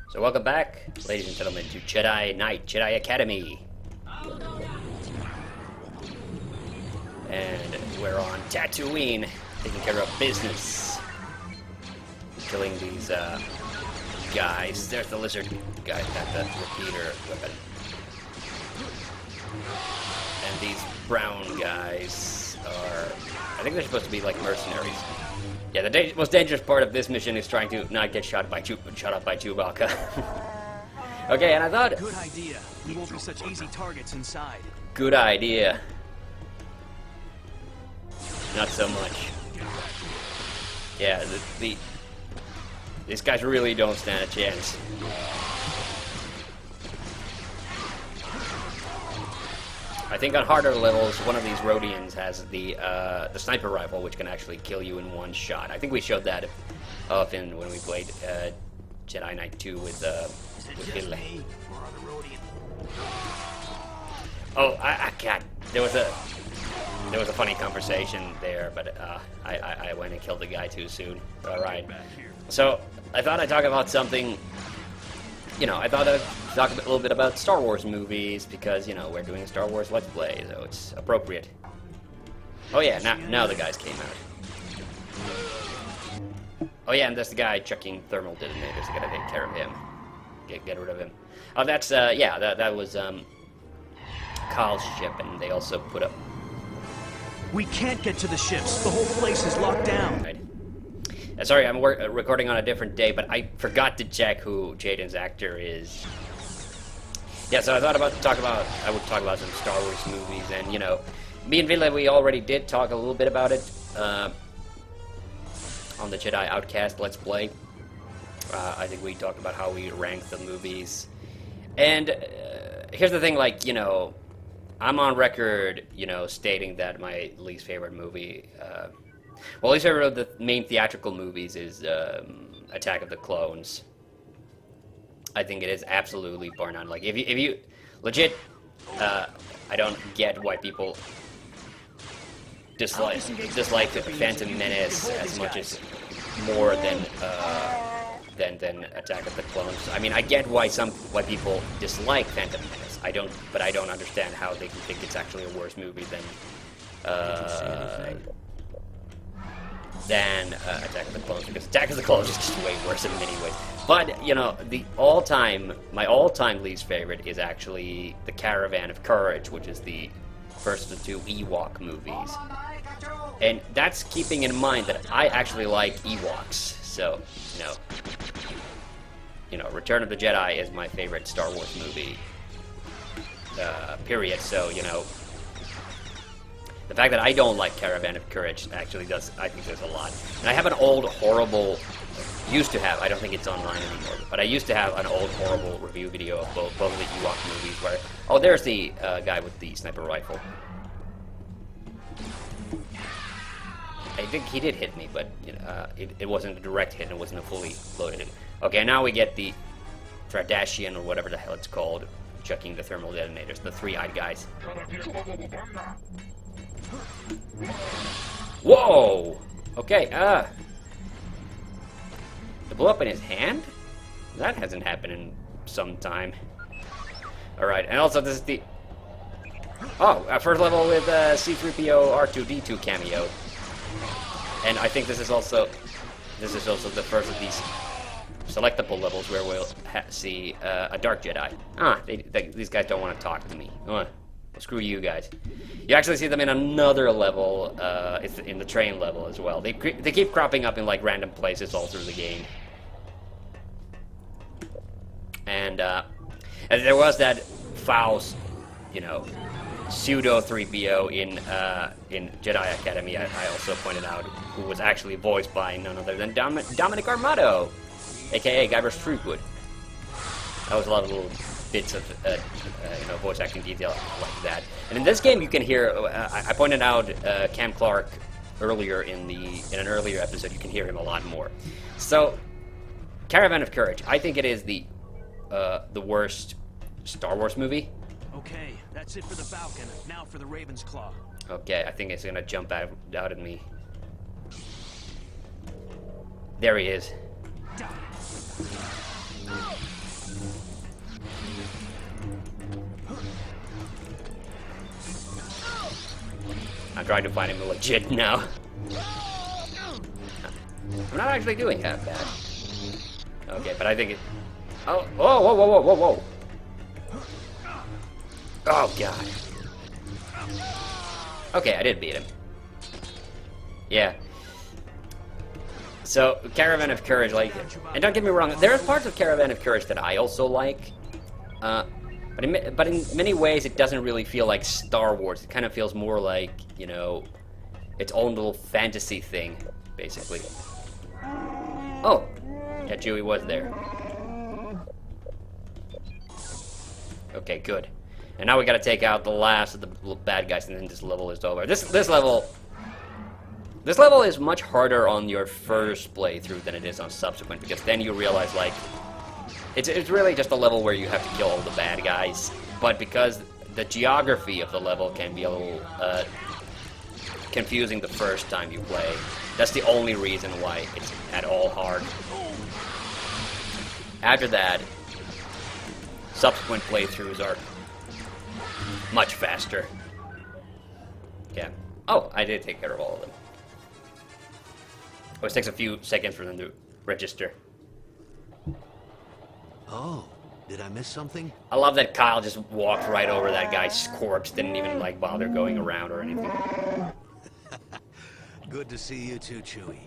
So welcome back, ladies and gentlemen, to Jedi Knight, Jedi Academy. And we're on Tatooine, taking care of business. Killing these guys. There's the lizard guy, got the repeater weapon. And these brown guys are, I think they're supposed to be like mercenaries. Yeah, the most dangerous part of this mission is trying to not get shot up by Chewbacca. Okay, and I thought... Good idea. We won't be such easy targets inside. Good idea. Not so much. Yeah, these guys really don't stand a chance. I think on harder levels, one of these Rodians has the sniper rifle, which can actually kill you in one shot. I think we showed that often when we played Jedi Knight 2 with Hill. Oh, I can't. There was a funny conversation there, but I went and killed the guy too soon. All right. So I thought I'd talk about something. You know, I thought I'd talk a little bit about Star Wars movies because, you know, we're doing a Star Wars Let's Play, so it's appropriate. Oh yeah, now the guys came out. Oh yeah, and there's the guy chucking thermal detonators. I gotta take care of him. Get rid of him. Oh, that's, yeah, that was, Kyle's ship, and they also put up... We can't get to the ships. The whole place is locked down. Right. Sorry, I'm recording on a different day, but I forgot to check who Jaden's actor is. Yeah, so I thought I would talk about some Star Wars movies, and, you know, me and Villa, we already did talk a little bit about it on the Jedi Outcast Let's Play. I think we talked about how we rank the movies. And here's the thing, like, you know, I'm on record, you know, stating that my least favorite movie... well, at least of the main theatrical movies is Attack of the Clones. I think it is absolutely bar none. Like, if you legit, I don't get why people dislike Phantom Menace as much as more than Attack of the Clones. I mean, I get why people dislike Phantom Menace. But I don't understand how they can think it's actually a worse movie than Attack of the Clones, because Attack of the Clones is just way worse in many ways. But, you know, my all-time least favorite is actually The Caravan of Courage, which is the first of the two Ewok movies. And that's keeping in mind that I actually like Ewoks, so, you know, Return of the Jedi is my favorite Star Wars movie, period, so, you know, the fact that I don't like Caravan of Courage actually does, I think there's a lot. And I have an old, horrible, used to have, I don't think it's online anymore, but I used to have an old, horrible review video of both of the Ewok movies where, oh, there's the guy with the sniper rifle. I think he did hit me, but you know, it wasn't a direct hit, it wasn't a fully loaded. Okay, now we get the Trandashian, or whatever the hell it's called, chucking the thermal detonators, the three-eyed guys. Whoa! Okay, it blew up in his hand? That hasn't happened in some time. Alright, and also this is the... Oh, first level with C-3PO R2-D2 cameo. And I think this is also the first of these selectable levels where we'll see a Dark Jedi. These guys don't want to talk to me. Well, screw you guys. You actually see them in another level, it's in the train level as well. They keep cropping up in like random places all through the game. And there was that foul, you know, pseudo 3PO in Jedi Academy. I also pointed out, who was actually voiced by none other than Dominic Armato, aka Guybrush Threepwood. That was a lot of little bits of you know, voice acting detail like that. And in this game, you can hear. I pointed out Cam Clark earlier in an earlier episode. You can hear him a lot more. So, Caravan of Courage. I think it is the worst Star Wars movie. Okay, that's it for the Falcon. Now for the Raven's Claw. Okay, I think it's gonna jump out at me. There he is. trying to find him legit now. I'm not actually doing that bad. Okay, but I think it... Oh, whoa, whoa, whoa, whoa, whoa, whoa. Oh, God. Okay, I did beat him. Yeah. So, Caravan of Courage, like... And don't get me wrong, there are parts of Caravan of Courage that I also like. But in many ways, it doesn't really feel like Star Wars. It kind of feels more like, you know, its own little fantasy thing, basically. Oh! Yeah, Chewie was there. Okay, good. And now we gotta take out the last of the little bad guys, and then this level is over. This level is much harder on your first playthrough than it is on subsequent, because then you realize, like, it's really just a level where you have to kill all the bad guys. But because the geography of the level can be a little confusing the first time you play, that's the only reason why it's at all hard. After that, subsequent playthroughs are much faster. Yeah. Oh, I did take care of all of them. Always takes a few seconds for them to register. Oh, did I miss something? I love that Kyle just walked right over that guy's corpse, didn't even, like, bother going around or anything. Good to see you too, Chewie.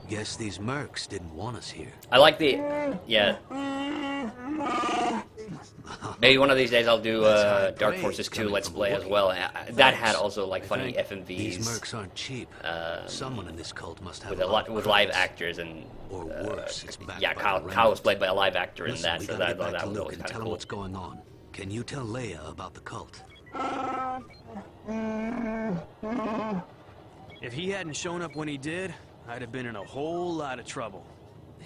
Guess these mercs didn't want us here. I like the... Yeah. Maybe one of these days I'll do Dark Forces 2 Let's Play as well. That had also, like, funny FMVs. These mercs aren't cheap. Someone in this cult must have with live actors and... Or worse, it's backed yeah, by Kyle was played by a live actor in that, we so gotta that get back to was Luke always and kind tell of him cool. what's going on. Can you tell Leia about the cult? If he hadn't shown up when he did, I'd have been in a whole lot of trouble.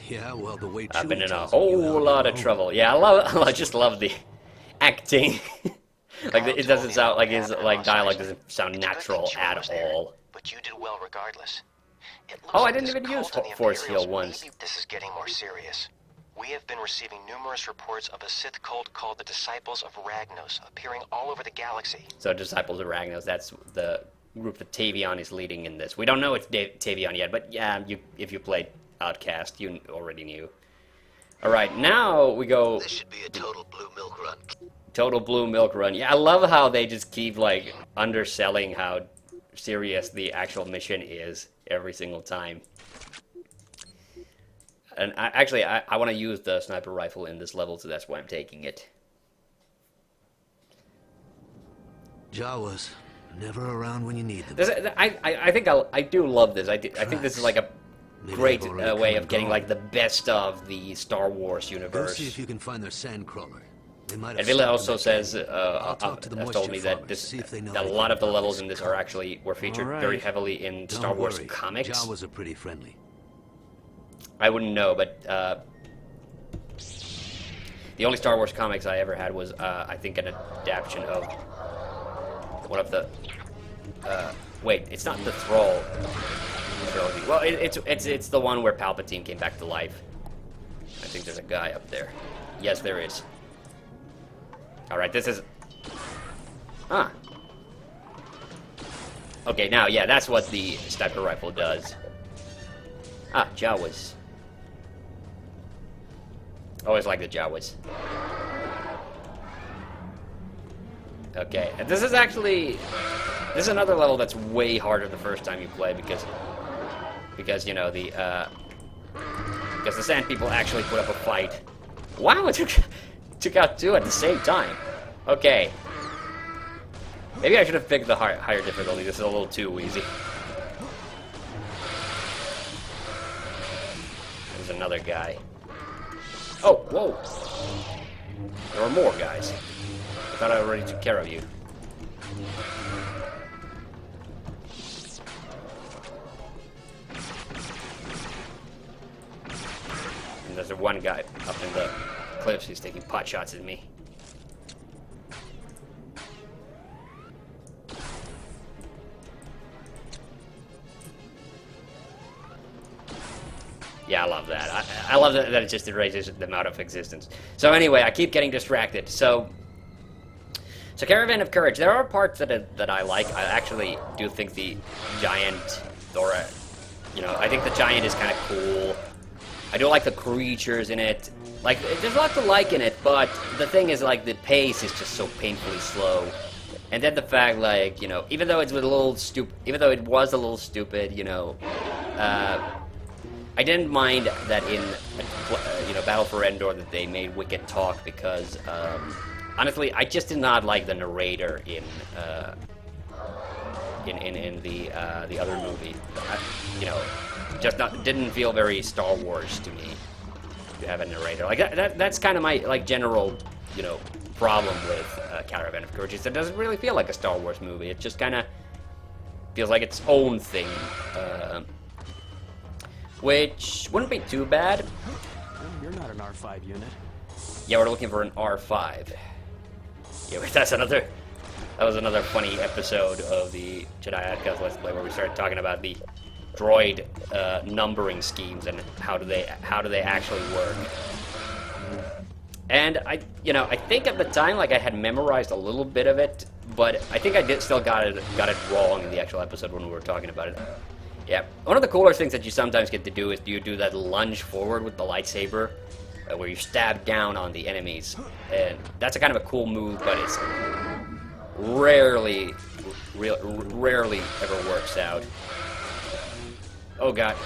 Yeah, well, the way I've been Chewie in a tells it, you whole held lot your of own. trouble. Yeah, I just love the acting. Like, it doesn't sound like his, like, dialogue doesn't sound natural at all. But you did well regardless. It looks Oh, I like didn't this even use cult and the Force Imperials, Heal once. maybe this is getting more serious. We have been receiving numerous reports of a Sith cult called the Disciples of Ragnos appearing all over the galaxy. So, Disciples of Ragnos, that's the group that Tavion is leading in this. We don't know it's Tavion yet, but yeah, if you played Outcast, you already knew. Alright, now we go... This should be a total blue milk run. Total Blue Milk Run. Yeah, I love how they just keep, like, underselling how serious the actual mission is every single time. And I want to use the sniper rifle in this level, so that's why I'm taking it. Jawas, never around when you need them. I think I do love this. I think this is like a Maybe great they've already way come of and getting gone. like the best of the Star Wars Go universe. see if you can find their sandcrawler. They might have And Villa stopped also them says, at I'll talk to the has told moisture me that farmers, see if they know that a anything lot of the about levels this in this cult. are actually were featured All right. very heavily in Don't Star Wars worry, comics. Jawas are pretty friendly. I wouldn't know, but the only Star Wars comics I ever had was I think an adaptation of one of the wait, it's not the Thrall trilogy. Well, it's the one where Palpatine came back to life. I think there's a guy up there. Yes, there is. Alright, this is... Ah. Okay, now, yeah, that's what the sniper rifle does. Ah, Jawas. Always like the Jawas. Okay, and this is actually... This is another level that's way harder the first time you play, because you know, because the Sand People actually put up a fight. Wow, it took out two at the same time. Okay. Maybe I should have picked the higher difficulty. This is a little too easy. There's another guy. Oh, whoa. There are more guys. I thought I already took care of you. And there's one guy up in the cliffs who's taking pot shots at me. Yeah, I love that. I love that it just erases them out of existence. So anyway, I keep getting distracted. So So Caravan of Courage, there are parts that I like. I actually do think the giant, or, I think the giant is kind of cool. I do like the creatures in it. Like, there's a lot to like in it, but the thing is, like, the pace is just so painfully slow. And then the fact, like, even though it was a little stupid, I didn't mind that in, Battle for Endor that they made Wicket talk because, honestly, I just did not like the narrator in the other movie. Didn't feel very Star Wars to me to have a narrator. Like, that's kind of my, like, general, problem with Caravan of Courage. It doesn't really feel like a Star Wars movie. It just kind of feels like its own thing. Which wouldn't be too bad. You're not an R5 unit. Yeah, we're looking for an R5. Yeah, that was another funny episode of the Jedi Outcast Let's Play where we started talking about the droid numbering schemes and how do they actually work. And I think at the time, like, I had memorized a little bit of it, but I think I still got it wrong in the actual episode when we were talking about it. Yeah, one of the cooler things that you sometimes get to do is you do that lunge forward with the lightsaber, where you stab down on the enemies, and that's a kind of a cool move, but it's rarely ever works out. Oh god,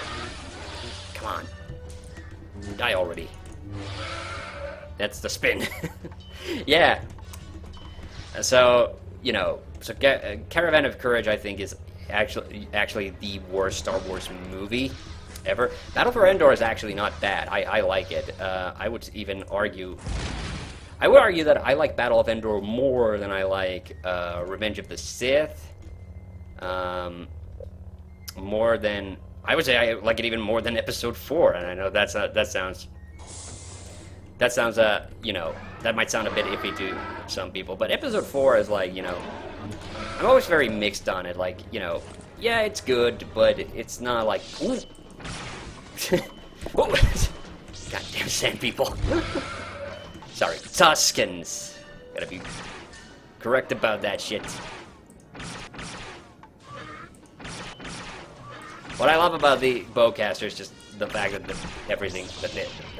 come on, die already. That's the spin. Yeah. So, Caravan of Courage, I think, is actually the worst Star Wars movie ever. Battle for Endor is actually not bad. I like it. I would argue that I like Battle of Endor more than I like Revenge of the Sith. More than, I would say I like it even more than Episode 4, and I know that sounds, that might sound a bit iffy to some people, but Episode 4 is like, I'm always very mixed on it, like, yeah, it's good, but it's not like, ooh. Goddamn sand people. Sorry, Tuskens. Gotta be correct about that shit. What I love about the bowcaster is just the fact that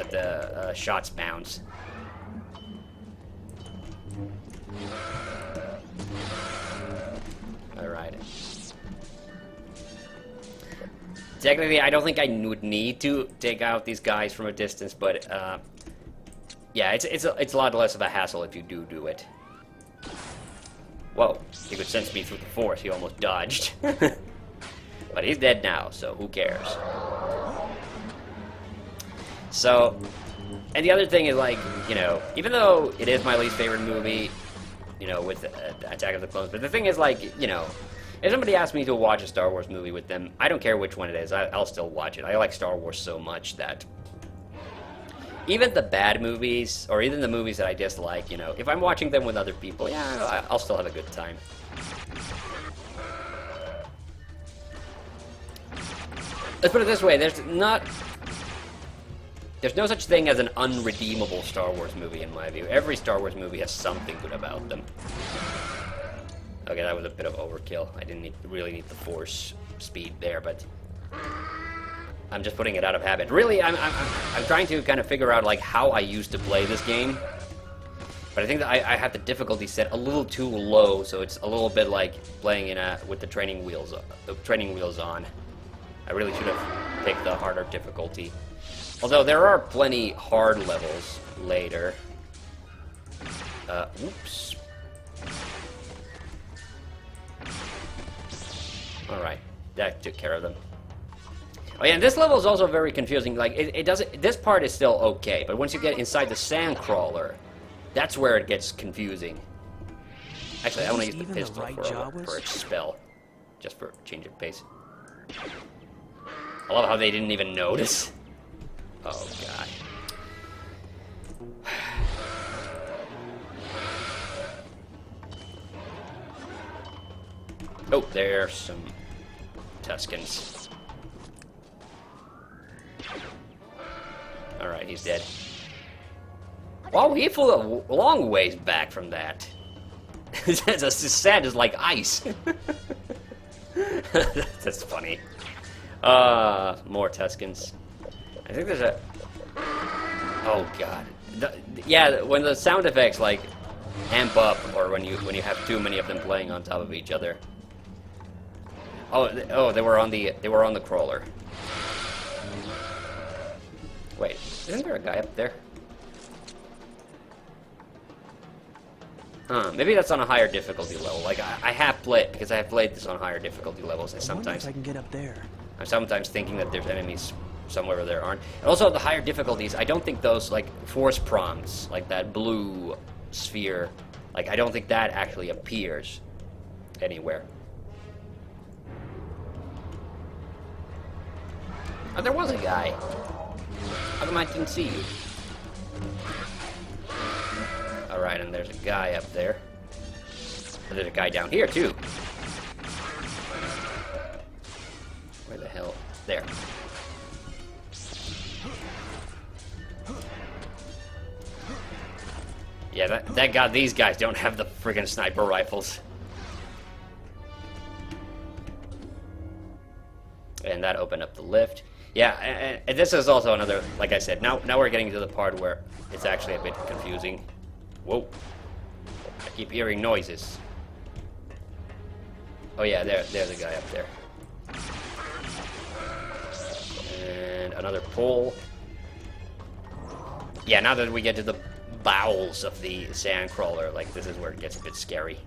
the shots bounce. Alright. Technically, I don't think I would need to take out these guys from a distance, but yeah, it's a lot less of a hassle if you do it. Whoa, he could sense me through the force. He almost dodged. But he's dead now, so who cares? So, and the other thing is, like, even though it is my least favorite movie, with Attack of the Clones, but the thing is, like, if somebody asks me to watch a Star Wars movie with them, I don't care which one it is, I'll still watch it. I like Star Wars so much that even the bad movies, or even the movies that I dislike, if I'm watching them with other people, yeah, I'll still have a good time. Let's put it this way, there's no such thing as an unredeemable Star Wars movie, in my view. Every Star Wars movie has something good about them. Okay, that was a bit of overkill. I didn't really need the force speed there, but I'm just putting it out of habit. Really, I'm trying to kind of figure out, like, how I used to play this game. But I think that I have the difficulty set a little too low, so it's a little bit like playing with the training wheels on. I really should have picked the harder difficulty. Although there are plenty hard levels later. Oops. Alright, that took care of them. Oh yeah, and this level is also very confusing. Like, it doesn't. This part is still okay, but once you get inside the sandcrawler, that's where it gets confusing. Actually, I want to use the pistol for a spell, just for change of pace. I love how they didn't even notice. Oh god. Oh, there's some Tuskens. Alright, he's dead. Wow, he flew a long ways back from that. The sand is like ice. That's funny. More Tuscans. I think there's a... Oh god. Yeah, when the sound effects like amp up, or when you have too many of them playing on top of each other. Oh, they were on the crawler. Wait, isn't there a guy up there? Huh, maybe that's on a higher difficulty level. Like, I have played, because I have played this on higher difficulty levels, and sometimes... I can get up there. I'm sometimes thinking that there's enemies somewhere where there aren't. And also, the higher difficulties, I don't think those, like, force prompts, like that blue sphere, like, I don't think that actually appears anywhere. Oh, there was a guy. How come I didn't see you? Alright, and there's a guy up there. And there's a guy down here, too. Where the hell? There. Yeah, that guy, these guys don't have the friggin' sniper rifles. And that opened up the lift. Yeah, and this is also another, like I said, now we're getting to the part where it's actually a bit confusing. Whoa. I keep hearing noises. Oh yeah, there's a guy up there. And another pole. Yeah, now that we get to the bowels of the sandcrawler, like, this is where it gets a bit scary.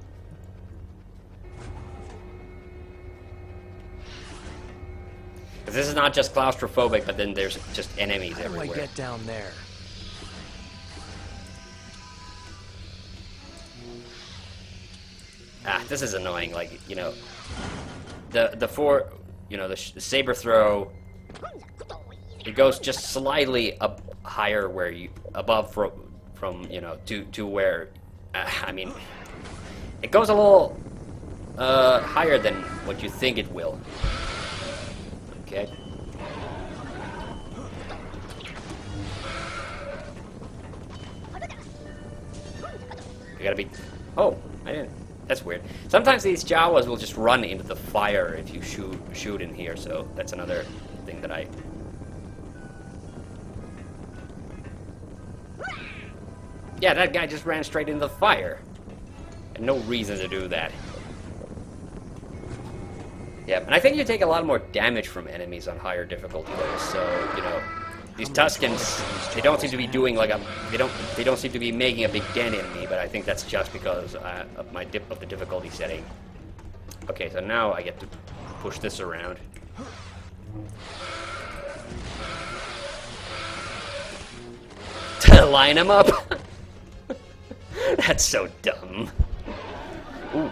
This is not just claustrophobic, but then there's just enemies everywhere. How do I get down there? This is annoying. Like, you know, the saber throw, it goes just slightly up higher where you above from you know to where I mean, it goes a little higher than what you think it will. Okay. You gotta be... Oh, I didn't... That's weird. Sometimes these Jawas will just run into the fire if you shoot in here, so that's another thing that I... Yeah, that guy just ran straight into the fire. And no reason to do that. Yeah, and I think you take a lot more damage from enemies on higher difficulty levels, so, you know, these Tuscans, they don't seem to be doing like a, they don't seem to be making a big dent in me, but I think that's just because of the difficulty setting. Okay, so now I get to push this around. To line them up? That's so dumb. Ooh.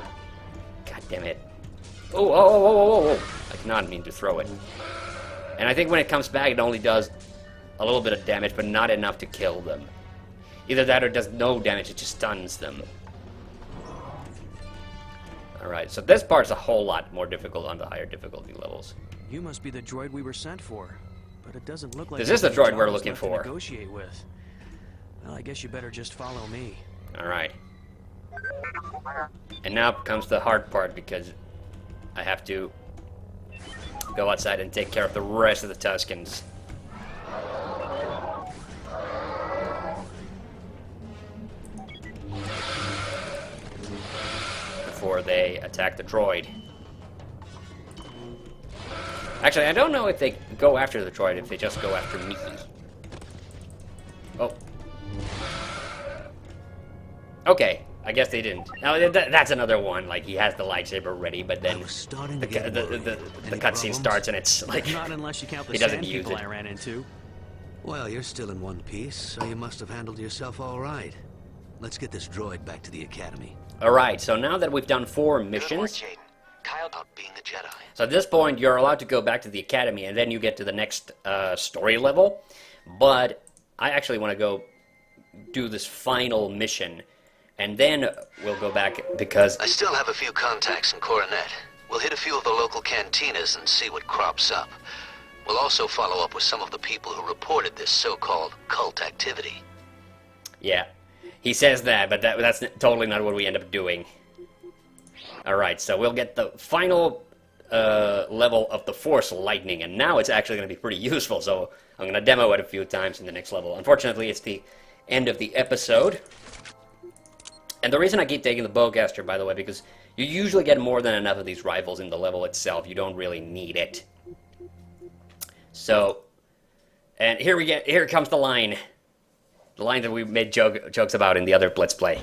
God damn it. Oh. I did not mean to throw it. And I think when it comes back, it only does a little bit of damage, but not enough to kill them. Either that or it does no damage, it just stuns them. Alright, so this part's a whole lot more difficult on the higher difficulty levels. You must be the droid we were sent for, but it doesn't look like this is the droid we're looking for. To negotiate with. Well, I guess you better just follow me. Alright. And now comes the hard part, because I have to go outside and take care of the rest of the Tuscans. Before they attack the droid. Actually, I don't know if they go after the droid, if they just go after me. Oh. Okay, I guess they didn't. Now, that's another one, like, he has the lightsaber ready, but then the cutscene starts and it's like, not unless you count the he doesn't sand use people it. I ran into. Well, you're still in one piece, so you must have handled yourself all right. Let's get this droid back to the Academy. Alright, so now that we've done 4 Good work, missions, Jaden. Kyle about being a Jedi. so at this point you're allowed to go back to the Academy and then you get to the next story level, but I actually want to go do this final mission, and then we'll go back because... I still have a few contacts in Coronet. We'll hit a few of the local cantinas and see what crops up. We'll also follow up with some of the people who reported this so-called cult activity. Yeah, he says that, but that's totally not what we end up doing. Alright, so we'll get the final level of the Force Lightning, and now it's actually going to be pretty useful, so I'm going to demo it a few times in the next level. Unfortunately, it's the end of the episode. And the reason I keep taking the Bowcaster, by the way, because you usually get more than enough of these rifles in the level itself. You don't really need it. So, and here comes the line. The line that we made jokes about in the other Let's Play.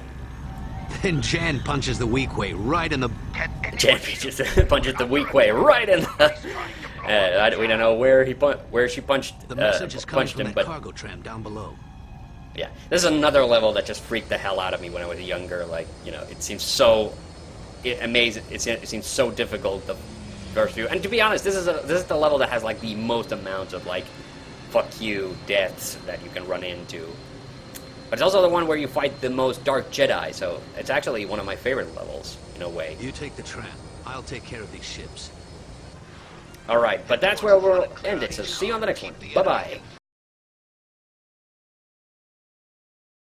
And Jan punches the weak way right in the... Jan punches the weak way right in the... we don't know where she punched, The message is coming punched from him, that but... cargo tram down below. Yeah, this is another level that just freaked the hell out of me when I was younger. Like, you know, it seems so amazing. It seems so difficult the first few. And to be honest, this is the level that has like the most amount of like fuck you deaths that you can run into. But it's also the one where you fight the most Dark Jedi, so it's actually one of my favorite levels in a way. You take the tram. I'll take care of these ships. All right, but that's where we'll end it. So see you on the next one. Bye bye.